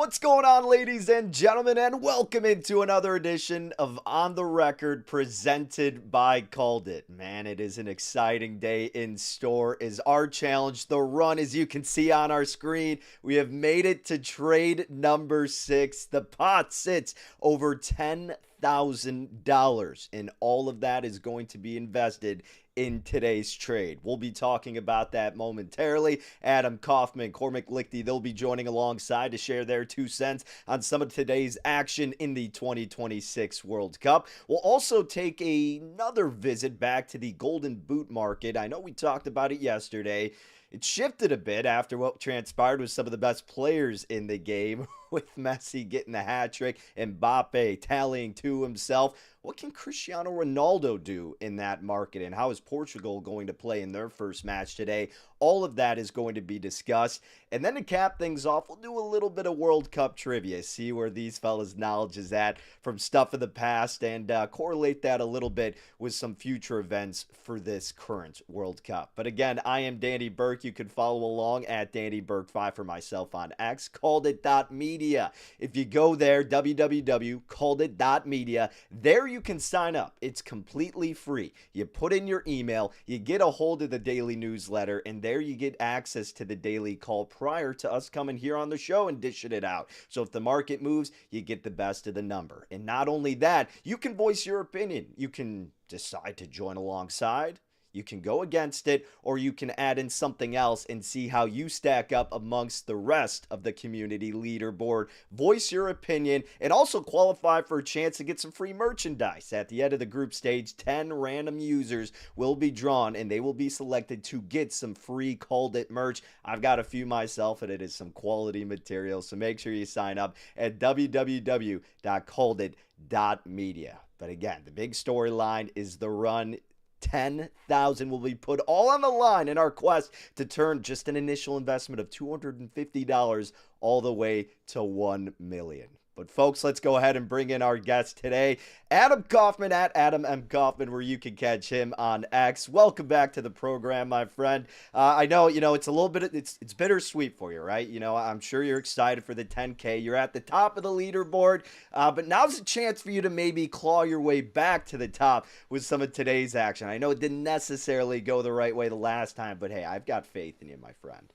What's going on, ladies and gentlemen, and welcome into another edition of On the Record presented by CalledIt. Man, it is an exciting day in store as our challenge, The Run, as you can see on our screen. We have made it to trade number 6. The pot sits over $10,000, and all of that is going to be invested in today's trade. We'll be talking about that momentarily. Adam Kaufman, Cormac Lichty, they'll be joining alongside to share their 2 cents on some of today's action in the 2026 World Cup. We'll also take another visit back to the Golden Boot market. I know we talked about it yesterday. It shifted a bit after what transpired with some of the best players in the game, with Messi getting the hat trick, Mbappe tallying to himself. What can Cristiano Ronaldo do in that market, and how is Portugal going to play in their first match today? All of that is going to be discussed. And then to cap things off, we'll do a little bit of World Cup trivia, see where these fellas' knowledge is at from stuff of the past, and correlate that a little bit with some future events for this current World Cup. But again, I am Danny Burke. You can follow along at DannyBurke5 for myself on X, CalledIt.media. If you go there, www.calledit.media, there you can sign up. It's completely free. You put in your email, you get a hold of the daily newsletter, and there you get access to the daily call prior to us coming here on the show and dishing it out. So if the market moves, you get the best of the number. And not only that, you can voice your opinion. You can decide to join alongside, you can go against it, or you can add in something else and see how you stack up amongst the rest of the community leaderboard. Voice your opinion and also qualify for a chance to get some free merchandise. At the end of the group stage, 10 random users will be drawn and they will be selected to get some free CalledIt merch. I've got a few myself and it is some quality material, so make sure you sign up at www.calledit.media. But again, the big storyline is the run. 10,000 will be put all on the line in our quest to turn just an initial investment of $250 all the way to $1 million. But folks, let's go ahead and bring in our guest today, Adam Kaufman at Adam M. Kaufman, where you can catch him on X. Welcome back to the program, my friend. I know, it's a little bit, it's bittersweet for you, right? I'm sure you're excited for the 10K. You're at the top of the leaderboard, but now's a chance for you to maybe claw your way back to the top with some of today's action. I know it didn't necessarily go the right way the last time, but hey, I've got faith in you, my friend.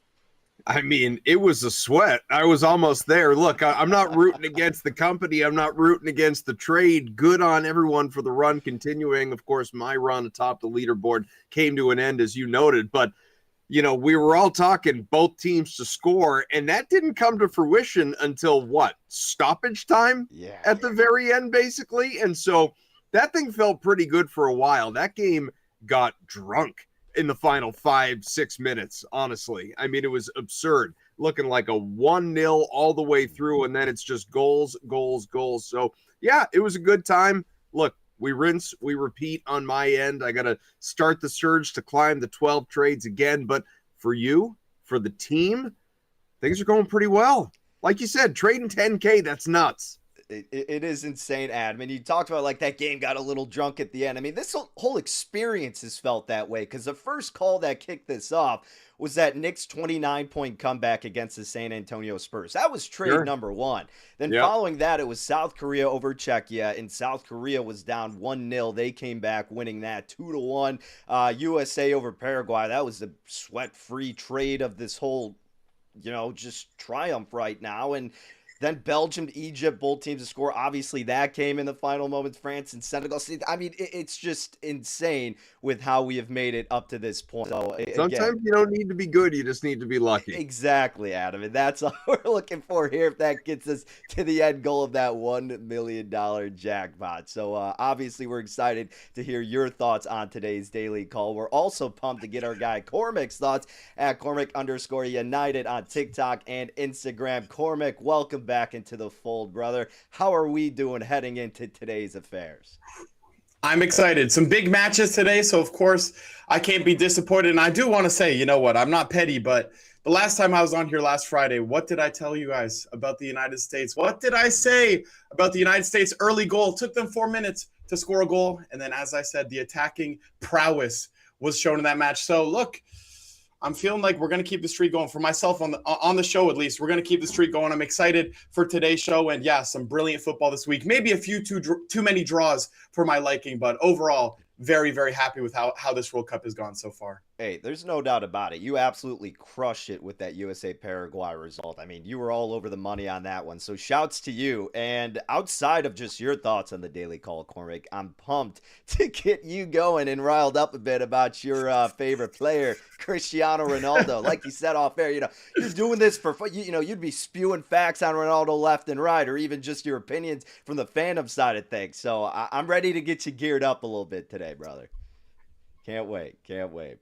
I mean, it was a sweat. I was almost there. Look, I'm not rooting against the company. I'm not rooting against the trade. Good on everyone for the run continuing. Of course, my run atop the leaderboard came to an end, as you noted. But, we were all talking both teams to score, and that didn't come to fruition until what? Stoppage time? Yeah. At the very end, basically. And so that thing felt pretty good for a while. That game got drunk in the final 5-6 minutes, honestly. I mean, it was absurd, looking like a 1-0 all the way through, and then it's just goals, goals, goals. So, yeah, it was a good time. Look, we rinse, we repeat on my end. I got to start the surge to climb the 12 trades again. But for you, for the team, things are going pretty well. Like you said, trading 10K, that's nuts. It is insane, Adam. And you talked about like that game got a little drunk at the end. I mean, this whole experience has felt that way because the first call that kicked this off was that Knicks 29-point comeback against the San Antonio Spurs. That was trade number 1. Then following that, it was South Korea over Czechia, and South Korea was down 1-0. They came back winning that 2-1. USA over Paraguay. That was the sweat-free trade of this whole, just triumph right now. And then Belgium, Egypt, both teams to score. Obviously, that came in the final moments. France and Senegal. I mean, it's just insane with how we have made it up to this point. So, sometimes you don't need to be good. You just need to be lucky. Exactly, Adam. And that's all we're looking for here if that gets us to the end goal of that $1 million jackpot. So, obviously, we're excited to hear your thoughts on today's daily call. We're also pumped to get our guy Cormac's thoughts at Cormac_United on TikTok and Instagram. Cormac, welcome back into the fold, brother. How are we doing heading into today's affairs? I'm excited. Some big matches today, so of course I can't be disappointed. And I do want to say, you know what? I'm not petty, but the last time I was on here last Friday, what did I tell you guys about the United States? What did I say about the United States early goal? It took them 4 minutes to score a goal. And then, as I said, the attacking prowess was shown in that match. So, look, I'm feeling like we're going to keep the streak going. For myself on the show, at least, we're going to keep the streak going. I'm excited for today's show, and yeah, some brilliant football this week. Maybe a few too many draws for my liking, but overall, very, very happy with how this World Cup has gone so far. Hey, there's no doubt about it. You absolutely crushed it with that USA Paraguay result. I mean, you were all over the money on that one. So shouts to you. And outside of just your thoughts on the Daily Call, Cormac, I'm pumped to get you going and riled up a bit about your favorite player, Cristiano Ronaldo. Like you said off air, you're doing this for fun. You'd be spewing facts on Ronaldo left and right, or even just your opinions from the fandom side of things. So I'm ready to get you geared up a little bit today, brother. Can't wait.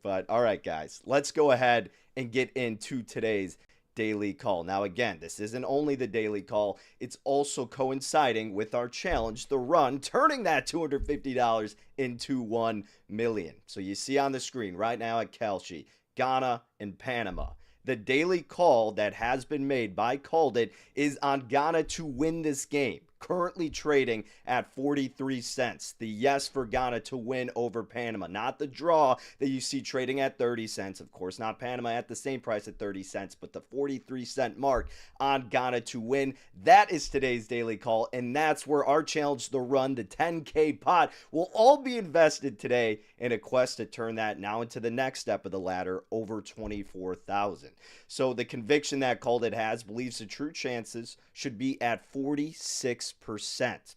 But all right, guys, let's go ahead and get into today's Daily Call. Now, again, this isn't only the Daily Call, it's also coinciding with our challenge, The Run, turning that $250 into $1 million. So you see on the screen right now at CalledIt, Ghana and Panama. The Daily Call that has been made by CalledIt is on Ghana to win this game, currently trading at 43 cents. The yes for Ghana to win over Panama, not the draw that you see trading at 30 cents. Of course, not Panama at the same price at 30 cents, but the 43 cent mark on Ghana to win. That is today's Daily Call, and that's where our challenge, The Run, the 10K pot, will all be invested today in a quest to turn that now into the next step of the ladder, over 24,000. So the conviction that CalledIt has believes the true chances should be at 46%,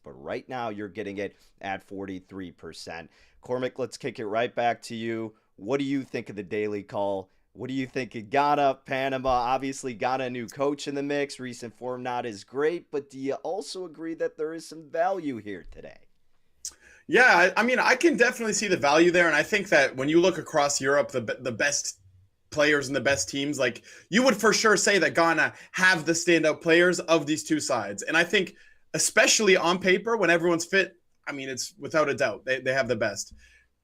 but right now you're getting it at 43%. Cormac, let's kick it right back to you. What do you think of the Daily Call? What do you think of Ghana, Panama? Obviously, Ghana, a new coach in the mix. Recent form not as great, but do you also agree that there is some value here today? Yeah, I mean, I can definitely see the value there, and I think that when you look across Europe, the best players and the best teams, like, you would for sure say that Ghana have the standout players of these two sides. And I think, especially on paper, when everyone's fit, I mean, it's without a doubt, they have the best.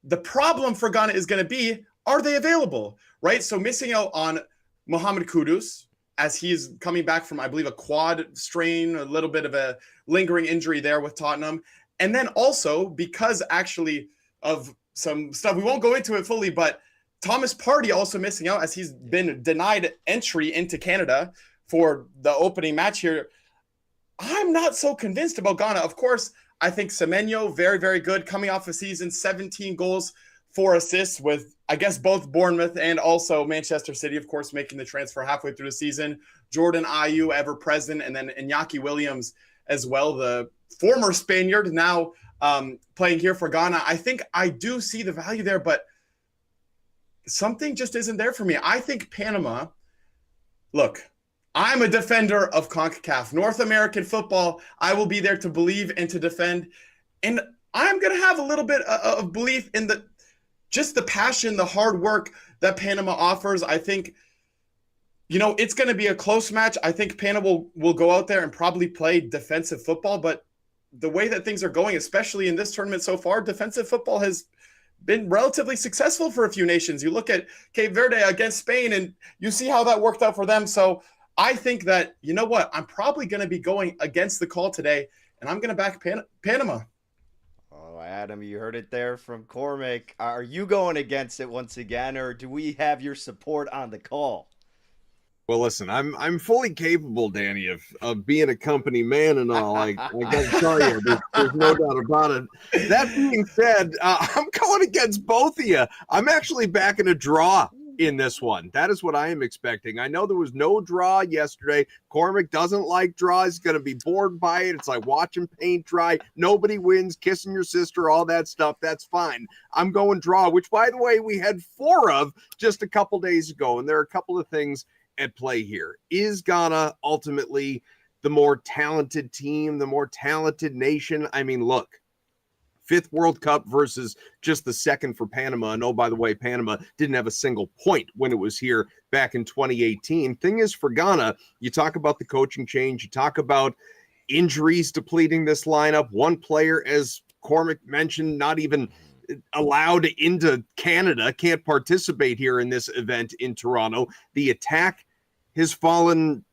The problem for Ghana is going to be, are they available, right? So missing out on Mohamed Kudus, as he's coming back from, I believe, a quad strain, a little bit of a lingering injury there with Tottenham. And then also, because actually of some stuff, we won't go into it fully, but Thomas Partey also missing out as he's been denied entry into Canada for the opening match here. I'm not so convinced about Ghana. Of course, I think Semenyo, very, very good, coming off a season, 17 goals, 4 assists with, I guess, both Bournemouth and also Manchester City, of course, making the transfer halfway through the season. Jordan Ayew, ever present, and then Iñaki Williams as well, the former Spaniard, now playing here for Ghana. I think I do see the value there, but something just isn't there for me. I think Panama, look, I'm a defender of CONCACAF. North American football, I will be there to believe and to defend. And I'm going to have a little bit of belief in just the passion, the hard work that Panama offers. I think, it's going to be a close match. I think Panama will go out there and probably play defensive football. But the way that things are going, especially in this tournament so far, defensive football has been relatively successful for a few nations. You look at Cape Verde against Spain, and you see how that worked out for them. So I think that, you know what, I'm probably going to be going against the call today, and I'm going to back Panama. Oh, Adam, you heard it there from Cormac. Are you going against it once again, or do we have your support on the call? Well, listen, I'm fully capable, Danny, of being a company man and all. I gotta tell you, there's no doubt about it. That being said, I'm going against both of you. I'm actually backing a draw in this one. That is what I am expecting. I know there was no draw yesterday. Cormac doesn't like draws. He's going to be bored by it. It's like watching paint dry. Nobody wins, kissing your sister, all that stuff. That's fine. I'm going draw, which, by the way, we had 4 of just a couple days ago, and there are a couple of things at play here. Is Ghana ultimately the more talented team, the more talented nation? I mean, look, 5th World Cup versus just the 2nd for Panama. And oh, by the way, Panama didn't have a single point when it was here back in 2018. Thing is, for Ghana, you talk about the coaching change, you talk about injuries depleting this lineup. One player, as Cormac mentioned, not even allowed into Canada, can't participate here in this event in Toronto. The attack has fallen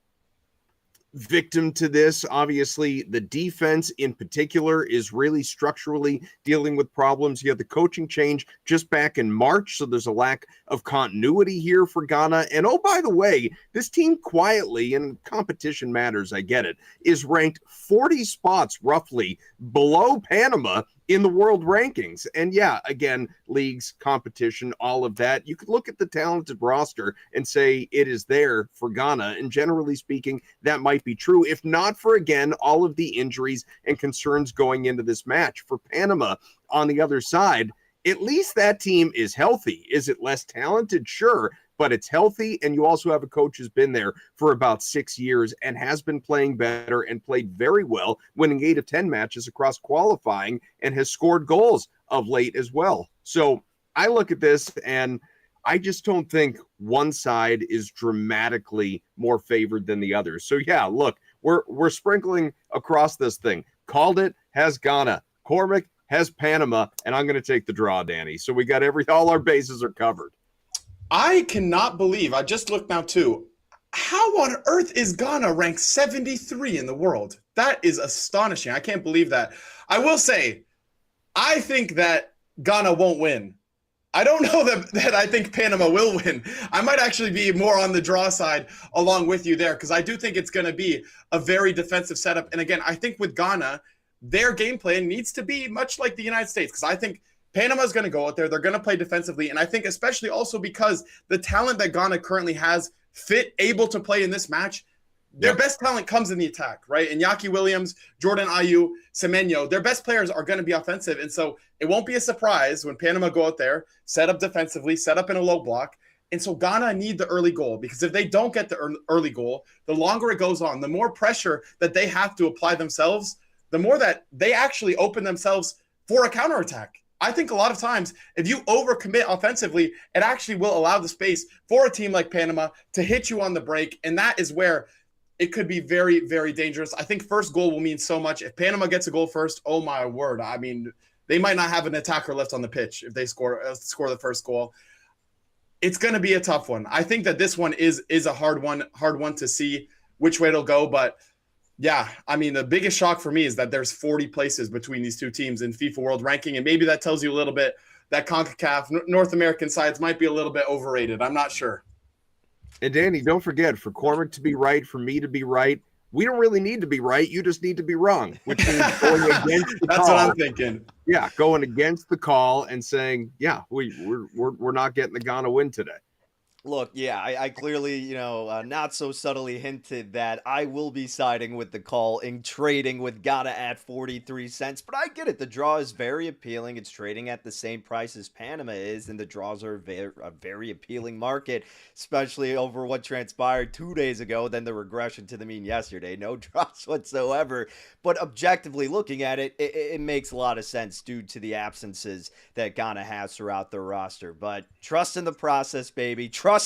victim to this. Obviously, the defense in particular is really structurally dealing with problems. You had the coaching change just back in March, so there's a lack of continuity here for Ghana. And oh, by the way, this team quietly, and competition matters, I get it, is ranked 40 spots roughly below Panama in the world rankings. And yeah, again, leagues, competition, all of that. You could look at the talented roster and say it is there for Ghana. And generally speaking, that might be true, if not for, again, all of the injuries and concerns going into this match. For Panama, on the other side, at least that team is healthy. Is it less talented? Sure, but it's healthy, and you also have a coach who's been there for about 6 years and has been playing better and played very well, winning 8 of 10 matches across qualifying, and has scored goals of late as well. So I look at this, and I just don't think one side is dramatically more favored than the other. So yeah, look, we're sprinkling across this thing. Called It has Ghana. Cormac has Panama, and I'm going to take the draw, Danny. So we got all our bases are covered. I cannot believe, I just looked now too, how on earth is Ghana ranked 73 in the world? That is astonishing. I can't believe that. I will say, I think that Ghana won't win. I don't know that I think Panama will win. I might actually be more on the draw side along with you there, because I do think it's going to be a very defensive setup. And again, I think with Ghana, their game plan needs to be much like the United States, because I think Panama's going to go out there. They're going to play defensively. And I think especially also because the talent that Ghana currently has able to play in this match, their best talent comes in the attack, right? Iñaki Williams, Jordan Ayew, Semenyo, their best players are going to be offensive. And so it won't be a surprise when Panama go out there, set up defensively, set up in a low block. And so Ghana need the early goal, because if they don't get the early goal, the longer it goes on, the more pressure that they have to apply themselves, the more that they actually open themselves for a counterattack. I think a lot of times, if you overcommit offensively, it actually will allow the space for a team like Panama to hit you on the break. And that is where it could be very, very dangerous. I think first goal will mean so much. If Panama gets a goal first, oh my word. I mean, they might not have an attacker left on the pitch if they score the first goal. It's going to be a tough one. I think that this one is a hard one to see which way it'll go. But yeah, I mean, the biggest shock for me is that there's 40 places between these two teams in FIFA World Ranking, and maybe that tells you a little bit that CONCACAF North American sides might be a little bit overrated. I'm not sure. And Danny, don't forget, for Cormac to be right, for me to be right, we don't really need to be right. You just need to be wrong, which means going against the That's call. what I'm thinking. Yeah, going against the call and saying, yeah, we're not getting the Ghana win today. Look, yeah, I clearly, not so subtly hinted that I will be siding with the call in trading with Ghana at 43 cents. But I get it. The draw is very appealing. It's trading at the same price as Panama is, and the draws are a very appealing market, especially over what transpired 2 days ago, then the regression to the mean yesterday. No draws whatsoever. But objectively looking at it, it makes a lot of sense due to the absences that Ghana has throughout their roster. But trust in the process, baby. Trusting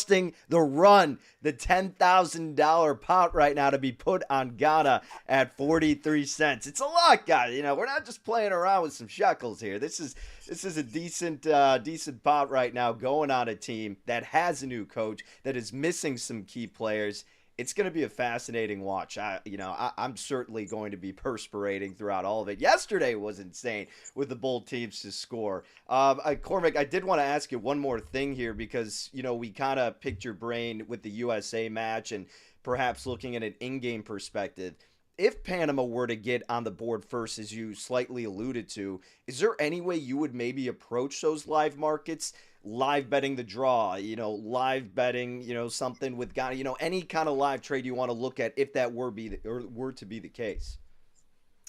the run, the $10,000 pot right now to be put on Ghana at 43 cents. It's a lot, guys. We're not just playing around with some shekels here. This is a decent pot right now going on a team that has a new coach, that is missing some key players. It's going to be a fascinating watch. I'm certainly going to be perspirating throughout all of it. Yesterday was insane with the bold teams to score. Cormac, I did want to ask you one more thing here, because, we kind of picked your brain with the USA match and perhaps looking at an in-game perspective. If Panama were to get on the board first, as you slightly alluded to, is there any way you would maybe approach those live markets? Live betting the draw, live betting, something with Ghana, any kind of live trade you want to look at if that were to be the case.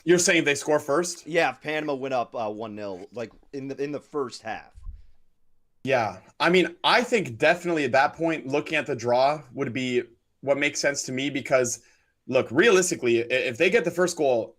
You're saying they score first? Yeah, if Panama went up 1-0, like in the first half. Yeah, I mean, I think definitely at that point, looking at the draw would be what makes sense to me, because, look, realistically, if they get the first goal,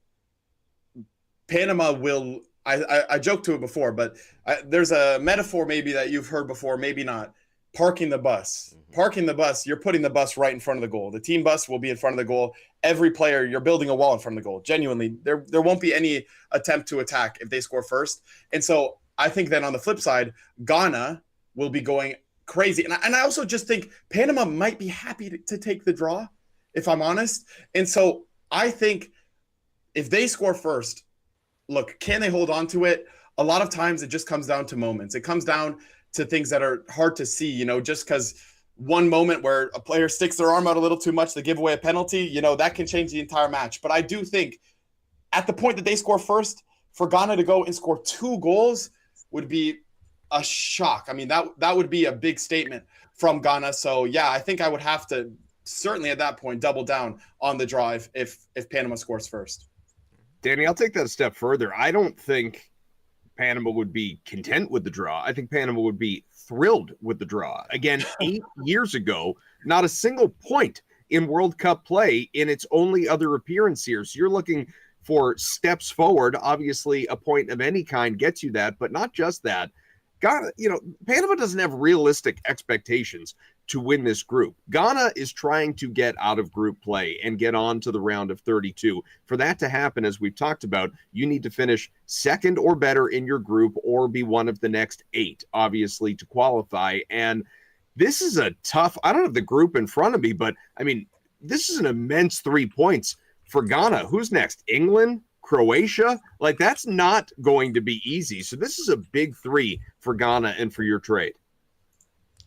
Panama will. I joked to it before, but there's a metaphor maybe that you've heard before, maybe not. Parking the bus. Mm-hmm. Parking the bus, you're putting the bus right in front of the goal. The team bus will be in front of the goal. Every player, you're building a wall in front of the goal. Genuinely, there won't be any attempt to attack if they score first. And so I think then on the flip side, Ghana will be going crazy. And I also just think Panama might be happy to take the draw, if I'm honest. And so I think if they score first, look, can they hold on to it? A lot of times it just comes down to moments. It comes down to things that are hard to see, just because one moment where a player sticks their arm out a little too much to give away a penalty, that can change the entire match. But I do think at the point that they score first, for Ghana to go and score 2 goals would be a shock. I mean, that would be a big statement from Ghana. So, yeah, I think I would have to certainly at that point double down on the draw if Panama scores first. Danny, I'll take that a step further. I don't think Panama would be content with the draw. I think Panama would be thrilled with the draw. Again, 8 years ago, not a single point in World Cup play in its only other appearance here. So you're looking for steps forward. Obviously, a point of any kind gets you that, but not just that. Panama doesn't have realistic expectations to win this group. Ghana is trying to get out of group play and get on to the round of 32. For that to happen, as we've talked about, you need to finish second or better in your group or be one of the next 8, obviously, to qualify. And this is a tough, I don't have the group in front of me, but I mean, this is an immense 3 points for Ghana. Who's next? England? Croatia? Like, that's not going to be easy. So this is a big 3 for Ghana and for your trade.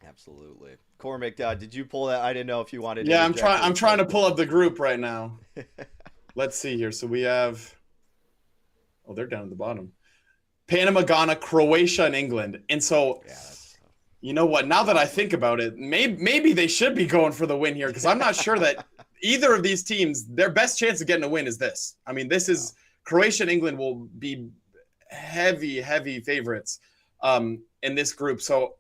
Absolutely. Cormac, did you pull that? I didn't know if you wanted to. Yeah, I'm trying to pull up the group right now. Let's see here. So we have, they're down at the bottom. Panama, Ghana, Croatia, and England. And so, you know what? Now that I think about it, maybe they should be going for the win here, because I'm not sure that either of these teams, their best chance of getting a win is this. I mean, this is Croatia and England will be heavy favorites in this group. So,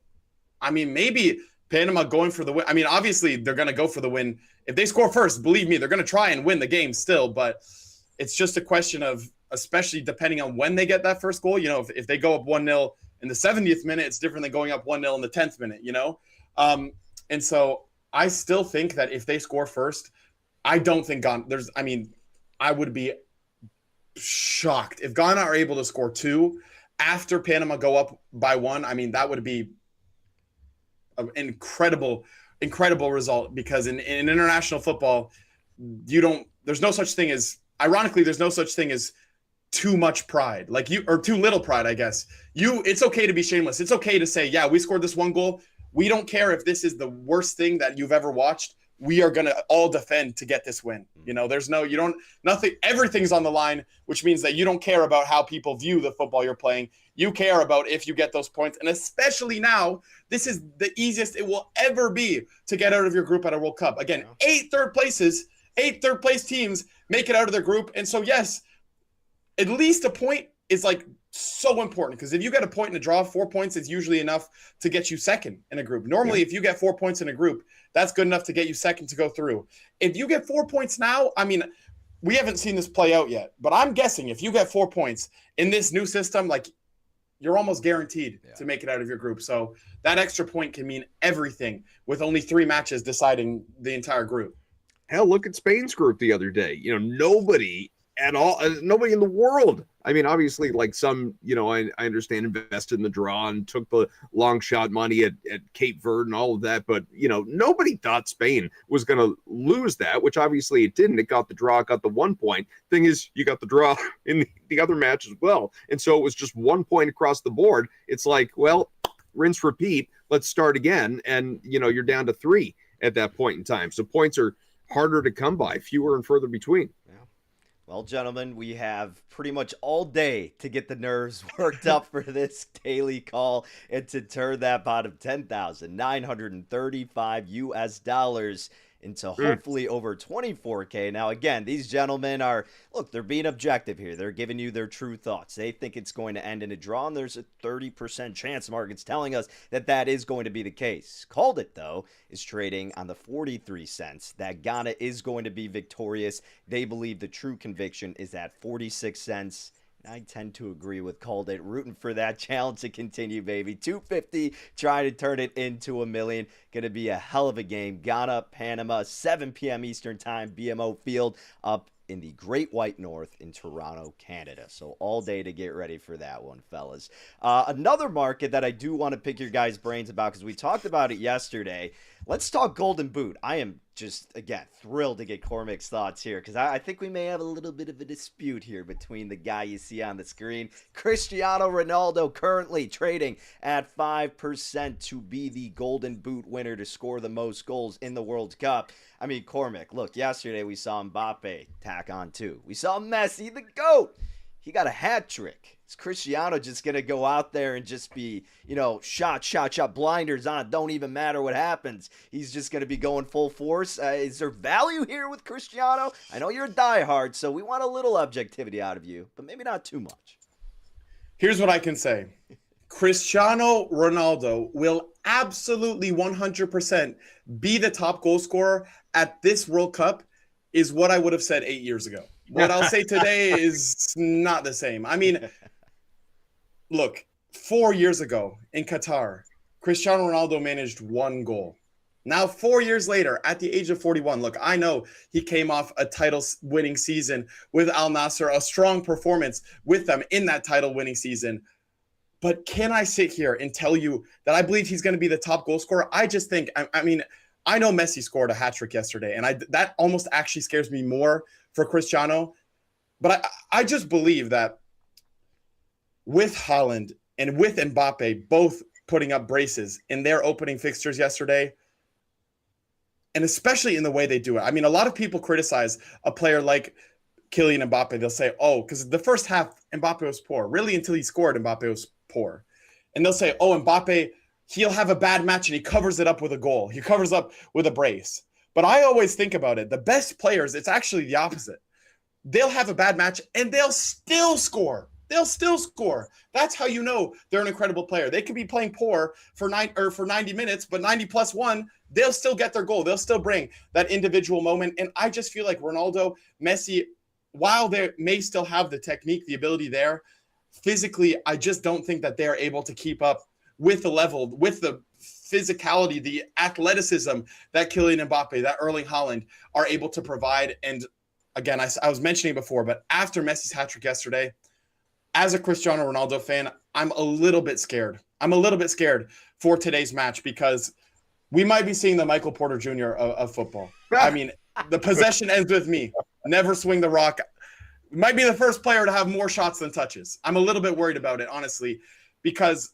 I mean, maybe Panama going for the win. I mean, obviously, they're going to go for the win. If they score first, believe me, they're going to try and win the game still. But it's just a question of, especially depending on when they get that first goal, if they go up 1-0 in the 70th minute, it's different than going up 1-0 in the 10th minute, And so I still think that if they score first, I don't think Ghana, I would be shocked if Ghana are able to score 2 after Panama go up by 1. I mean, that would be an incredible result, because in international football, there's no such thing as too much pride, or too little pride, I guess. It's okay to be shameless. It's okay to say, yeah, we scored this 1 goal. We don't care if this is the worst thing that you've ever watched. We are going to all defend to get this win. Everything's on the line, which means that you don't care about how people view the football you're playing. You care about if you get those points. And especially now, this is the easiest it will ever be to get out of your group at a World Cup. Again, 8 third place teams make it out of their group. And so, yes, at least a point is so important, because if you get a point in a draw, 4 points is usually enough to get you second in a group. Normally, if you get 4 points in a group, that's good enough to get you second to go through. If you get 4 points now, I mean, we haven't seen this play out yet, but I'm guessing if you get 4 points in this new system, you're almost guaranteed to make it out of your group. So that extra point can mean everything, with only 3 matches deciding the entire group. Hell, look at Spain's group the other day. Nobody at all, nobody in the world. I mean, obviously, some, I understand, invested in the draw and took the long shot money at Cape Verde and all of that. But, nobody thought Spain was going to lose that, which obviously it didn't. It got the draw, got the 1 point. Thing is, you got the draw in the other match as well. And so it was just 1 point across the board. It's rinse, repeat. Let's start again. And, you're down to 3 at that point in time. So points are harder to come by, fewer and further between. Well, gentlemen, we have pretty much all day to get the nerves worked up for this daily call and to turn that pot of $10,935 into hopefully over 24K. Now, again, these gentlemen they're being objective here. They're giving you their true thoughts. They think it's going to end in a draw, and there's a 30% chance. Market's telling us that is going to be the case. Called It, though, is trading on the 43 cents that Ghana is going to be victorious. They believe the true conviction is at 46 cents. I tend to agree with Called It. Rooting for that challenge to continue, baby. 250, trying to turn it into $1 million. Going to be a hell of a game. Ghana, Panama, 7 p.m. Eastern Time, BMO Field, up in the Great White North in Toronto, Canada. So all day to get ready for that one, fellas. Another market that I do want to pick your guys' brains about, because we talked about it yesterday. Let's talk Golden Boot. I am just, again, thrilled to get Cormac's thoughts here because I think we may have a little bit of a dispute here between the guy you see on the screen, Cristiano Ronaldo, currently trading at 5% to be the Golden Boot winner to score the most goals in the World Cup. I mean, Cormac, look, yesterday we saw Mbappe tack on two. We saw Messi, the GOAT. He got a hat trick. Is Cristiano just going to go out there and just be, shot, blinders on? Don't even matter what happens. He's just going to be going full force. Is there value here with Cristiano? I know you're a diehard, so we want a little objectivity out of you, but maybe not too much. Here's what I can say. Cristiano Ronaldo will absolutely 100% be the top goal scorer at this World Cup is what I would have said 8 years ago. What I'll say today is not the same. I mean, look, 4 years ago in Qatar, Cristiano Ronaldo managed 1 goal. Now, 4 years later, at the age of 41, look, I know he came off a title-winning season with Al Nassr, a strong performance with them in that title-winning season. But can I sit here and tell you that I believe he's going to be the top goal scorer? I just think, I know Messi scored a hat trick yesterday, and that almost actually scares me more for Cristiano. But I just believe that with Haaland and with Mbappe both putting up braces in their opening fixtures yesterday, and especially in the way they do it. I mean, a lot of people criticize a player like Kylian Mbappe. They'll say, because the first half, Mbappe was poor. Really, until he scored, Mbappe was poor. And they'll say, Mbappe, he'll have a bad match and he covers it up with a goal. He covers up with a brace. But I always think about it. The best players, it's actually the opposite. They'll have a bad match and they'll still score. They'll still score. That's how you know they're an incredible player. They could be playing poor for 90 minutes, but 90+1, they'll still get their goal. They'll still bring that individual moment. And I just feel like Ronaldo, Messi, while they may still have the technique, the ability there, physically, I just don't think that they're able to keep up with the level, with the physicality, the athleticism that Kylian Mbappe, that Erling Haaland are able to provide. And again, I was mentioning before, but after Messi's hat trick yesterday, as a Cristiano Ronaldo fan, I'm a little bit scared. I'm a little bit scared for today's match because we might be seeing the Michael Porter Jr. of football. I mean, the possession ends with me. Never swing the rock. Might be the first player to have more shots than touches. I'm a little bit worried about it, honestly, because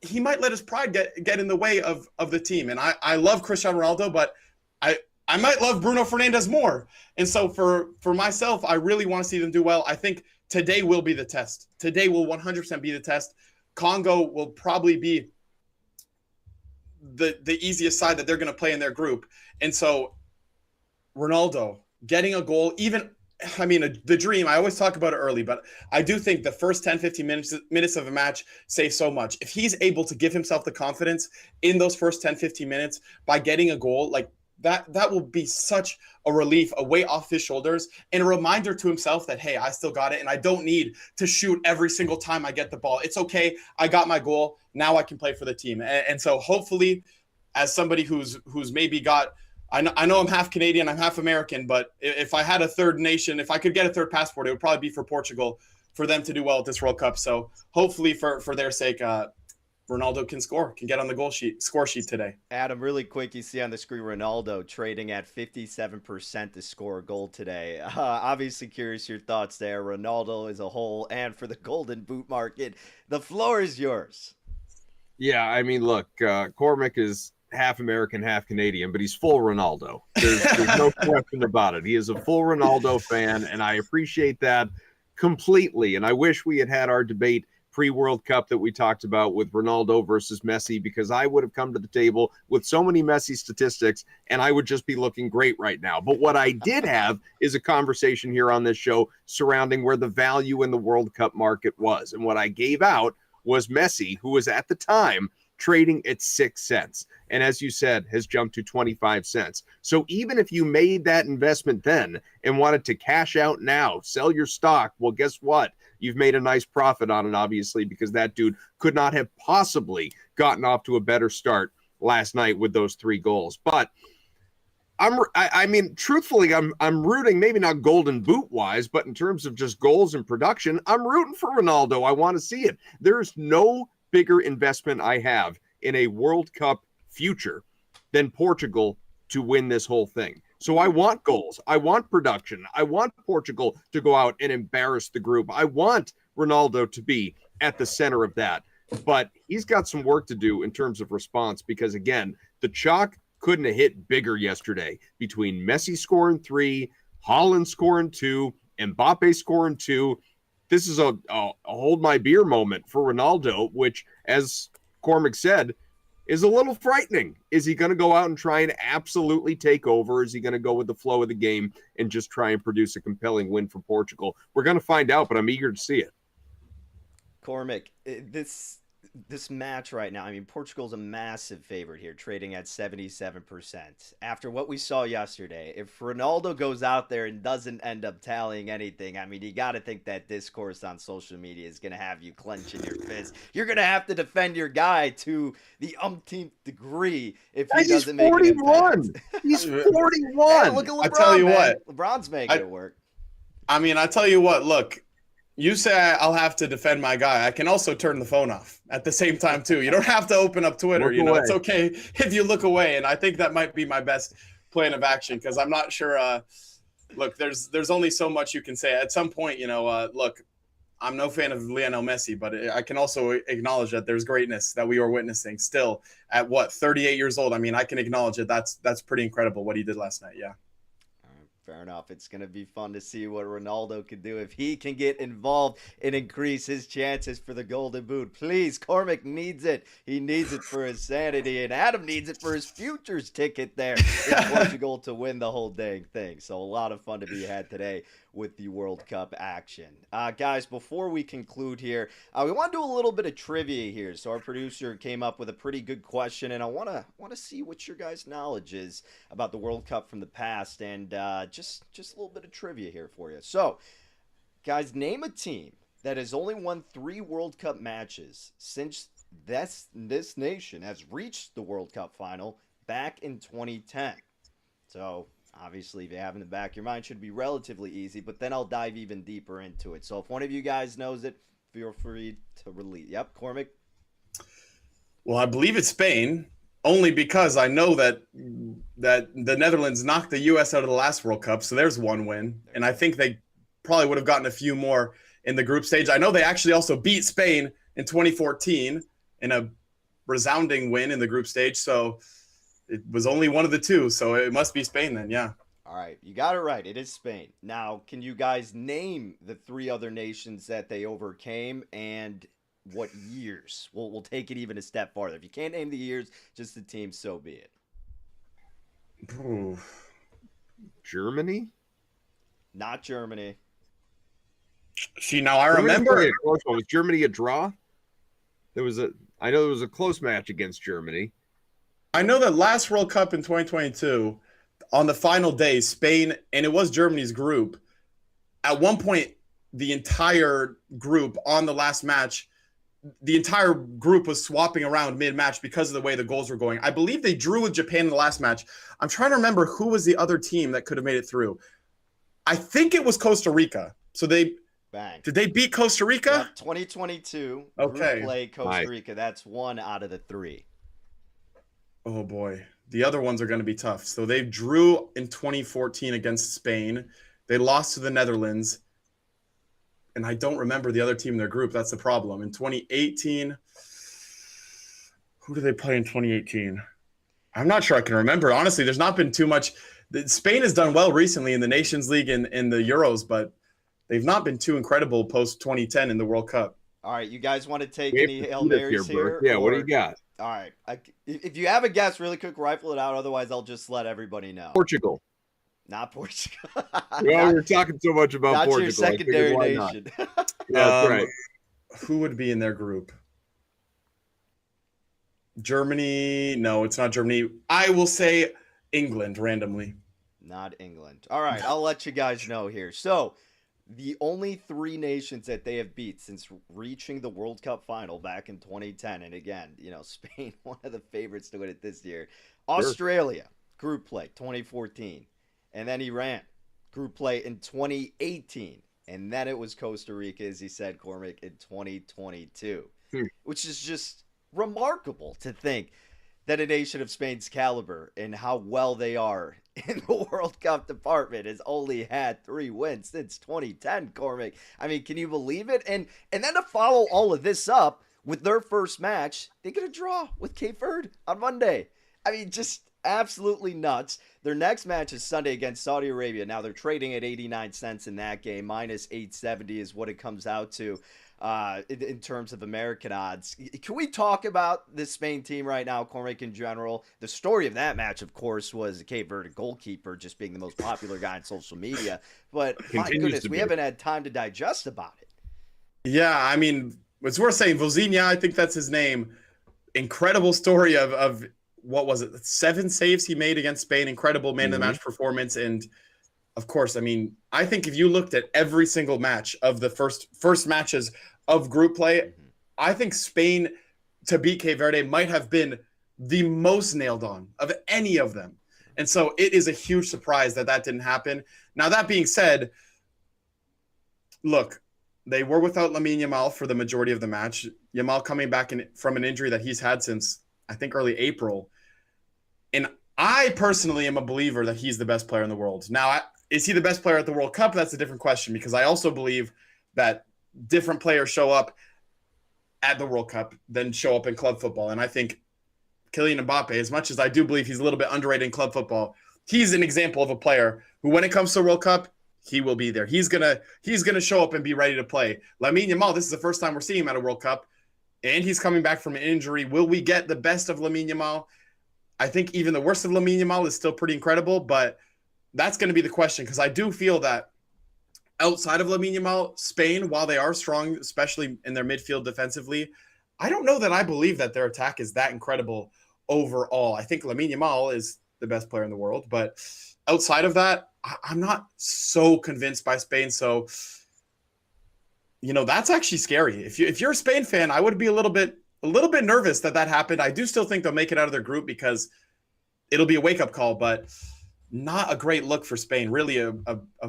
he might let his pride get in the way of the team. And I love Cristiano Ronaldo, but I might love Bruno Fernandes more. And so for myself, I really want to see them do well. I think today will be the test. Today will 100% be the test. Congo will probably be the easiest side that they're going to play in their group. And so Ronaldo getting a goal, the dream, I always talk about it early, but I do think the first 10, 15 minutes of a match say so much. If he's able to give himself the confidence in those first 10, 15 minutes by getting a goal, like that will be such a relief, a weight off his shoulders, and a reminder to himself that, hey, I still got it, and I don't need to shoot every single time I get the ball. It's okay. I got my goal. Now I can play for the team. And so hopefully, as somebody who's maybe got – I know I'm half Canadian, I'm half American, but if I had a third nation, if I could get a third passport, it would probably be for Portugal for them to do well at this World Cup. So hopefully for their sake, Ronaldo can get on the score sheet today. Adam, really quick, you see on the screen Ronaldo trading at 57% to score a goal today. Obviously curious your thoughts there, Ronaldo as a whole, and for the Golden Boot market. The floor is yours. Yeah, I mean, look, Cormac is half American, half Canadian, but he's full Ronaldo. There's no question about it. He is a full Ronaldo fan, and I appreciate that completely. And I wish we had our debate pre-World Cup that we talked about with Ronaldo versus Messi, because I would have come to the table with so many Messi statistics and I would just be looking great right now. But what I did have is a conversation here on this show surrounding where the value in the World Cup market was. And what I gave out was Messi, who was at the time trading at 6 cents. And as you said, has jumped to 25 cents. So even if you made that investment then and wanted to cash out now, sell your stock, well, guess what? You've made a nice profit on it, obviously, because that dude could not have possibly gotten off to a better start last night with those 3 goals. But I mean, truthfully, I'm rooting, maybe not Golden Boot wise, but in terms of just goals and production, I'm rooting for Ronaldo. I want to see it. There's no bigger investment I have in a World Cup future than Portugal to win this whole thing. So I want goals. I want production. I want Portugal to go out and embarrass the group. I want Ronaldo to be at the center of that. But he's got some work to do in terms of response because, again, the chalk couldn't have hit bigger yesterday between Messi scoring 3, Haaland scoring 2, Mbappe scoring 2. This is a hold my beer moment for Ronaldo, which, as Cormac said, is a little frightening. Is he going to go out and try and absolutely take over? Is he going to go with the flow of the game and just try and produce a compelling win for Portugal? We're going to find out, but I'm eager to see it. Cormac, this match right now, I mean, Portugal's a massive favorite here, trading at 77%. After what we saw yesterday, if Ronaldo goes out there and doesn't end up tallying anything, I mean, you got to think that discourse on social media is going to have you clenching your fist. You're going to have to defend your guy to the umpteenth degree if he doesn't make an impact. He's 41. Hey, look at LeBron, I tell you man. what. LeBron's making it work. I mean, I tell you what, look. You say I'll have to defend my guy. I can also turn the phone off at the same time, too. You don't have to open up Twitter. Look away. It's okay if you look away. And I think that might be my best plan of action because I'm not sure. Look, there's only so much you can say. At some point, look, I'm no fan of Lionel Messi, but I can also acknowledge that there's greatness that we are witnessing still at, 38 years old. I mean, I can acknowledge it. That's pretty incredible what he did last night. Yeah. Fair enough. It's going to be fun to see what Ronaldo can do if he can get involved and increase his chances for the Golden Boot. Please, Cormac needs it. He needs it for his sanity, and Adam needs it for his futures ticket there in Portugal to win the whole dang thing. So a lot of fun to be had today with the World Cup action. Guys, before we conclude here, we want to do a little bit of trivia here. So our producer came up with a pretty good question, and I want to see what your guys' knowledge is about the World Cup from the past, and just a little bit of trivia here for you. So, guys, name a team that has only won 3 World Cup matches since this nation has reached the World Cup final back in 2010. So, obviously, if you have in the back of your mind, it should be relatively easy, but then I'll dive even deeper into it. So if one of you guys knows it, feel free to release. Yep, Cormac? Well, I believe it's Spain, only because I know that the Netherlands knocked the U.S. out of the last World Cup, so there's one win. And I think they probably would have gotten a few more in the group stage. I know they actually also beat Spain in 2014 in a resounding win in the group stage, so it was only one of the two, so it must be Spain then, yeah. All right, you got it right. It is Spain. Now, can you guys name the 3 other nations that they overcame and what years? We'll take it even a step farther. If you can't name the years, just the team, so be it. Ooh. Germany? Not Germany. See, now I remember. Was Germany a draw? I know there was a close match against Germany. I know that last World Cup in 2022, on the final day, Spain, and it was Germany's group, at one point, the entire group on the last match, the entire group was swapping around mid-match because of the way the goals were going. I believe they drew with Japan in the last match. I'm trying to remember who was the other team that could have made it through. I think it was Costa Rica. So did they beat Costa Rica? Yep, 2022. Okay. Group play Costa Rica. That's 1 out of the 3. Oh, boy. The other ones are going to be tough. So they drew in 2014 against Spain. They lost to the Netherlands. And I don't remember the other team in their group. That's the problem. In 2018, who did they play in 2018? I'm not sure I can remember. Honestly, there's not been too much. Spain has done well recently in the Nations League and in the Euros, but they've not been too incredible post-2010 in the World Cup. All right, you guys want to take any Hail Marys here? Yeah, what do you got? All right. If you have a guess, really quick, rifle it out. Otherwise, I'll just let everybody know. Portugal. Not Portugal. Well, we're talking so much about Portugal. Not your secondary nation. Yeah, that's right. Who would be in their group? Germany. No, it's not Germany. I will say England randomly. Not England. All right, I'll let you guys know here. So, the only 3 nations that they have beat since reaching the World Cup final back in 2010, and again, Spain, one of the favorites to win it this year. Australia, group play, 2014. And then Iran, group play in 2018. And then it was Costa Rica, as he said, Cormac, in 2022. Which is just remarkable to think that a nation of Spain's caliber and how well they are in the World Cup department has only had 3 wins since 2010, Cormac. I mean, can you believe it? And then to follow all of this up with their first match, they get a draw with Cape Verde on Monday. I mean, just absolutely nuts. Their next match is Sunday against Saudi Arabia. Now they're trading at 89 cents in that game. Minus 870 is what it comes out to in terms of American odds. Can we talk about this Spain team right now, Cormac, in general? The story of that match, of course, was the Cape Verde goalkeeper just being the most popular guy on social media. But my goodness, we haven't had time to digest about it. Yeah, I mean, it's worth saying. Vozinha, I think that's his name. Incredible story of what was it? 7 saves he made against Spain. Incredible man of the match performance. And of course, I mean, I think if you looked at every single match of the first matches of group play, I think Spain to beat Cape Verde might have been the most nailed on of any of them. And so it is a huge surprise that didn't happen. Now, that being said, look, they were without Lamine Yamal for the majority of the match. Yamal coming back from an injury that he's had since, I think, early April. And I personally am a believer that he's the best player in the world. Now, is he the best player at the World Cup? That's a different question, because I also believe that different players show up at the World Cup than show up in club football. And I think Kylian Mbappe, as much as I do believe he's a little bit underrated in club football, he's an example of a player who, when it comes to the World Cup, he will be there. He's gonna show up and be ready to play. Lamine Yamal, this is the first time we're seeing him at a World Cup, and he's coming back from an injury. Will we get the best of Lamine Yamal? I think even the worst of Lamine Yamal is still pretty incredible, but that's going to be the question, because I do feel that outside of Lamine Yamal, Spain, while they are strong, especially in their midfield defensively, I don't know that I believe that their attack is that incredible overall. I think Lamine Yamal is the best player in the world, but outside of that, I'm not so convinced by Spain. So, that's actually scary. If you're a Spain fan, I would be a little bit nervous that happened. I do still think they'll make it out of their group, because it'll be a wake-up call, but not a great look for Spain. Really a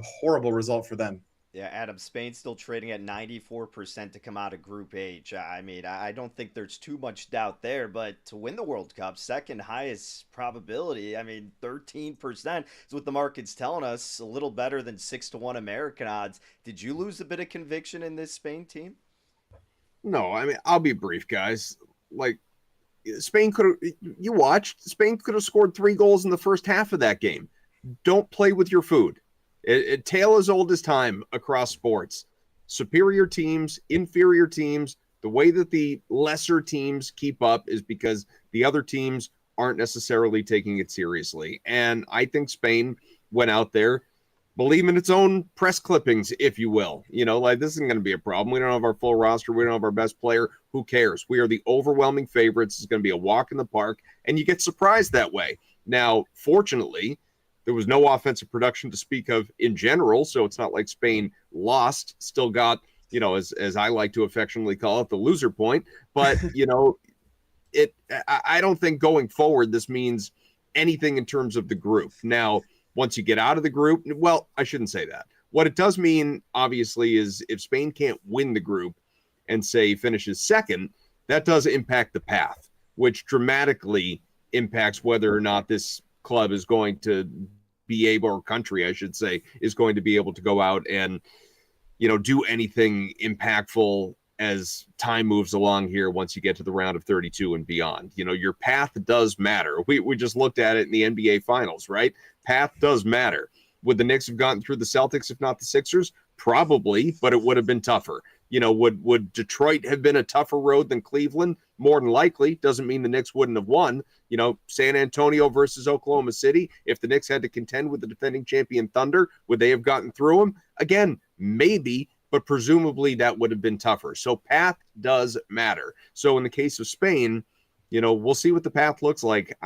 horrible result for them. Yeah, Adam, Spain's still trading at 94% to come out of Group H. I mean, I don't think there's too much doubt there, but to win the World Cup, second highest probability, I mean, 13% is what the market's telling us, a little better than 6-1 American odds. Did you lose a bit of conviction in this Spain team? No, I mean, I'll be brief, guys. Like, Spain could have scored 3 goals in the first half of that game. Don't play with your food. Tale as old as time across sports. Superior teams, inferior teams, the way that the lesser teams keep up is because the other teams aren't necessarily taking it seriously. And I think Spain went out there believing its own press clippings, if you will. This isn't going to be a problem. We don't have our full roster. We don't have our best player. Who cares? We are the overwhelming favorites. It's going to be a walk in the park, and you get surprised that way. Now, fortunately, there was no offensive production to speak of in general, so it's not like Spain lost, still got, as I like to affectionately call it, the loser point. But, I don't think going forward this means anything in terms of the group. Now, once you get out of the group, well, I shouldn't say that. What it does mean, obviously, is if Spain can't win the group and, say, finishes second, that does impact the path, which dramatically impacts whether or not this club is going to be able, or country, I should say, is going to be able to go out and, do anything impactful as time moves along here once you get to the round of 32 and beyond. Your path does matter. We just looked at it in the NBA Finals, right? Path does matter. Would the Knicks have gotten through the Celtics if not the Sixers? Probably, but it would have been tougher. Would Detroit have been a tougher road than Cleveland? More than likely. Doesn't mean the Knicks wouldn't have won. San Antonio versus Oklahoma City. If the Knicks had to contend with the defending champion Thunder, would they have gotten through them? Again, maybe, but presumably that would have been tougher. So path does matter. So in the case of Spain, we'll see what the path looks like.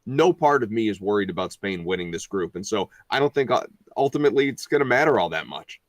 No part of me is worried about Spain winning this group. And so I don't think ultimately it's going to matter all that much.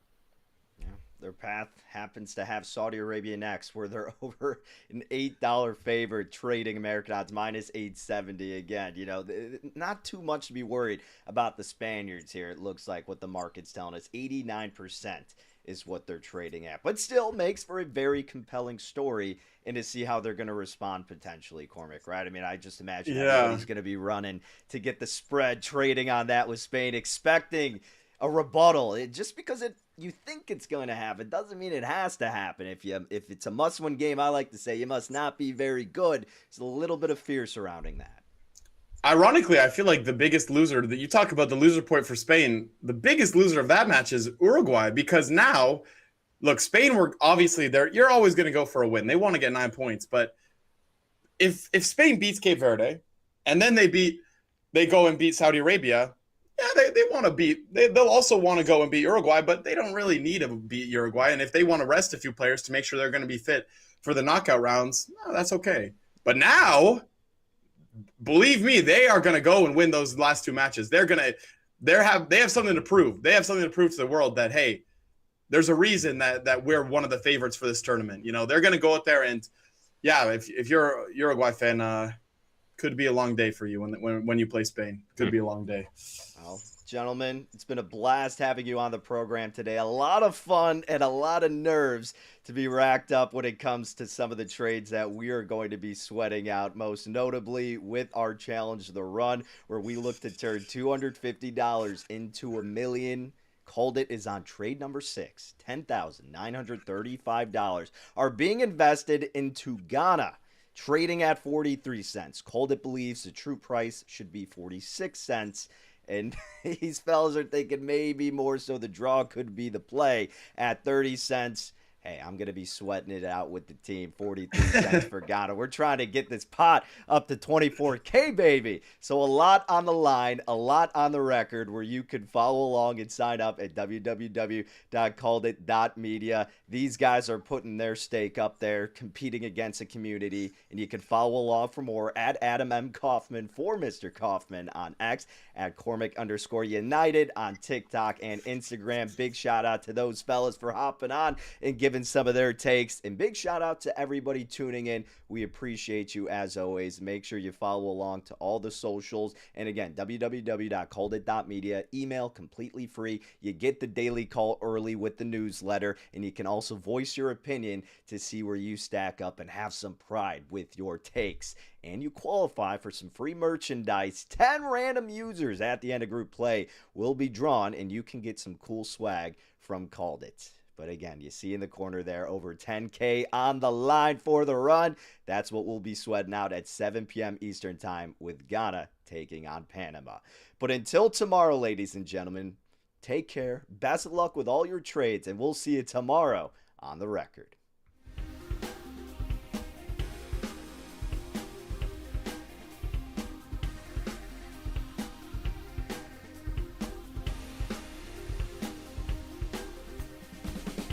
Their path happens to have Saudi Arabia next, where they're over an $8 favorite, trading American odds minus 870 again. Not too much to be worried about the Spaniards here. It looks like what the market's telling us, 89% is what they're trading at. But still makes for a very compelling story, and to see how they're going to respond potentially, Cormac, right? I mean, I just imagine Yeah. everybody's going to be running to get the spread, trading on that with Spain, expecting a rebuttal. Just because you think it's going to happen doesn't mean it has to happen. If it's a must-win game, I like to say you must not be very good. There's a little bit of fear surrounding that. Ironically, I feel like the biggest loser that you talk about, the loser point for Spain, the biggest loser of that match is Uruguay, because now, look, Spain were obviously there. You're always going to go for a win. They want to get 9 points, but if Spain beats Cape Verde and then they go and beat Saudi Arabia, yeah, they want to beat. They'll also want to go and beat Uruguay, but they don't really need to beat Uruguay. And if they want to rest a few players to make sure they're going to be fit for the knockout rounds, no, that's okay. But now, believe me, they are going to go and win those last 2 matches. They have something to prove. They have something to prove to the world that, hey, there's a reason that we're one of the favorites for this tournament. You know, they're going to go out there and, yeah, if you're a Uruguay fan, could be a long day for you when you play Spain. Could be a long day. Well, gentlemen, it's been a blast having you on the program today. A lot of fun and a lot of nerves to be racked up when it comes to some of the trades that we are going to be sweating out, most notably with our challenge, The Run, where we look to turn $250 into $1 million. Called It is on trade number 6. $10,935 are being invested into Ghana, trading at 43 cents. Called It believes the true price should be 46 cents. And these fellas are thinking maybe more so the draw could be the play at 30 cents. Hey, I'm going to be sweating it out with the team. 43 cents for Ghana. We're trying to get this pot up to 24K, baby. So a lot on the line, a lot on the record, where you can follow along and sign up at www.calledit.media. These guys are putting their stake up there, competing against a community, and you can follow along for more at Adam M. Kaufman for Mr. Kaufman on X, at Cormac_United on TikTok and Instagram. Big shout out to those fellas for hopping on and giving some of their takes, and big shout out to everybody tuning in. We appreciate you as always. Make sure you follow along to all the socials, and again, www.calledit.media. Email completely free. You get the daily call early with the newsletter, and you can also voice your opinion to see where you stack up and have some pride with your takes. And you qualify for some free merchandise. 10 random users at the end of group play will be drawn, and you can get some cool swag from Called It. But again, you see in the corner there, over 10K on the line for The Run. That's what we'll be sweating out at 7 p.m. Eastern Time, with Ghana taking on Panama. But until tomorrow, ladies and gentlemen, take care. Best of luck with all your trades, and we'll see you tomorrow on The Record.